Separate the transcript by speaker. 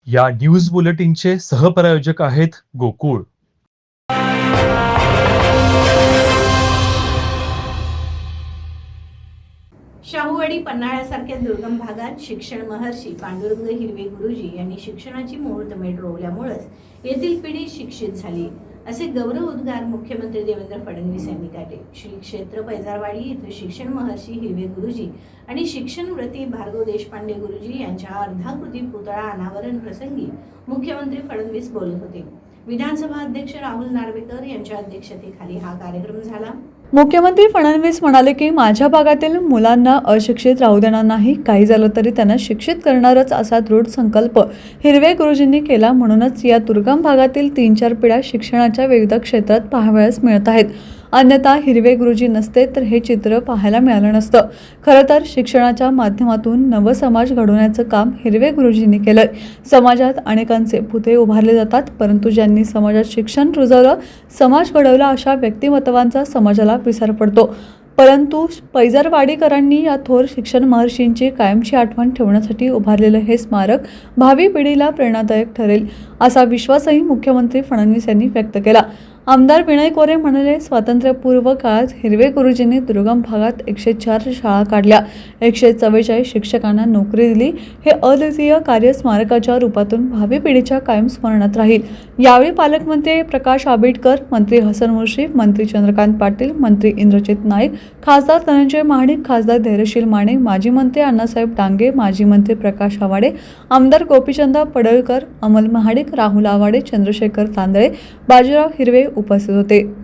Speaker 1: या न्यूज बुलेटिनचे सहप्रायोजक आहेत गोकुळ.
Speaker 2: शाहूवाडी पन्हाळ्यासारख्या दुर्गम भागात शिक्षण महर्षी पांडुरंग हिरवे गुरुजी यांनी शिक्षणाची मुहूर्तमेढ रोवल्यामुळेच येथील पिढी शिक्षित झाली, असे गौरव उद्गार मुख्यमंत्री देवेंद्र फडणवीस यांनी काढले. श्री क्षेत्र पैजारवाडी येथे शिक्षण महर्षी हिरवे गुरुजी आणि शिक्षणव्रती भार्गव देशपांडे गुरुजी यांच्या अर्धाकृती पुतळा अनावरण प्रसंगी मुख्यमंत्री फडणवीस बोलत होते. विधानसभा अध्यक्ष राहुल नार्वेकर यांच्या अध्यक्षतेखाली हा कार्यक्रम झाला.
Speaker 3: मुख्यमंत्री फडणवीस म्हणाले की माझ्या भागातील मुलांना अशिक्षित राहू देणार नाही, काही झालं तरी त्यांना शिक्षित करणारच असा दृढ संकल्प हिरवे गुरुजींनी केला. म्हणूनच या दुर्गम भागातील 3-4 पिढ्या शिक्षणाच्या विविध क्षेत्रात पाहावयास मिळत आहेत. अन्यथा हिरवे गुरुजी नसते तर हे चित्र पाहायला मिळालं नसतं. खरं तर शिक्षणाच्या माध्यमातून नवसमाज घडवण्याचं काम हिरवे गुरुजींनी केलंय. समाजात अनेकांचे पुतळे उभारले जातात, परंतु ज्यांनी समाजात शिक्षण रुजवलं, समाज घडवला अशा व्यक्तिमत्वांचा समाजाला विसर पडतो. परंतु पैजारवाडीकरांनी या थोर शिक्षण महर्षींची कायमची आठवण ठेवण्यासाठी उभारलेलं हे स्मारक भावी पिढीला प्रेरणादायक ठरेल, असा विश्वासही मुख्यमंत्री फडणवीस यांनी व्यक्त केला. आमदार विनय कोरे म्हणाले, स्वातंत्र्यपूर्व काळात हिरवे गुरुजींनी दुर्गम भागात 104 शाळा काढल्या, 144 शिक्षकांना नोकरी दिली. हे अद्वितीय कार्य स्मारकाच्या रूपातून भावी पिढीच्या कायम स्मरणात राहील. यावेळी पालकमंत्री प्रकाश आंबेडकर, मंत्री हसन मुश्रीफ, मंत्री चंद्रकांत पाटील, मंत्री इंद्रजित नाईक, खासदार धनंजय महाडिक, खासदार धैर्यशील माने, माजी मंत्री अण्णासाहेब डांगे, माजी मंत्री प्रकाश आवाडे, आमदार गोपीचंद पडळकर, अमल महाडिक, राहुल आवाडे, चंद्रशेखर तांदळे, बाजीराव हिरवे उपस्थित होते.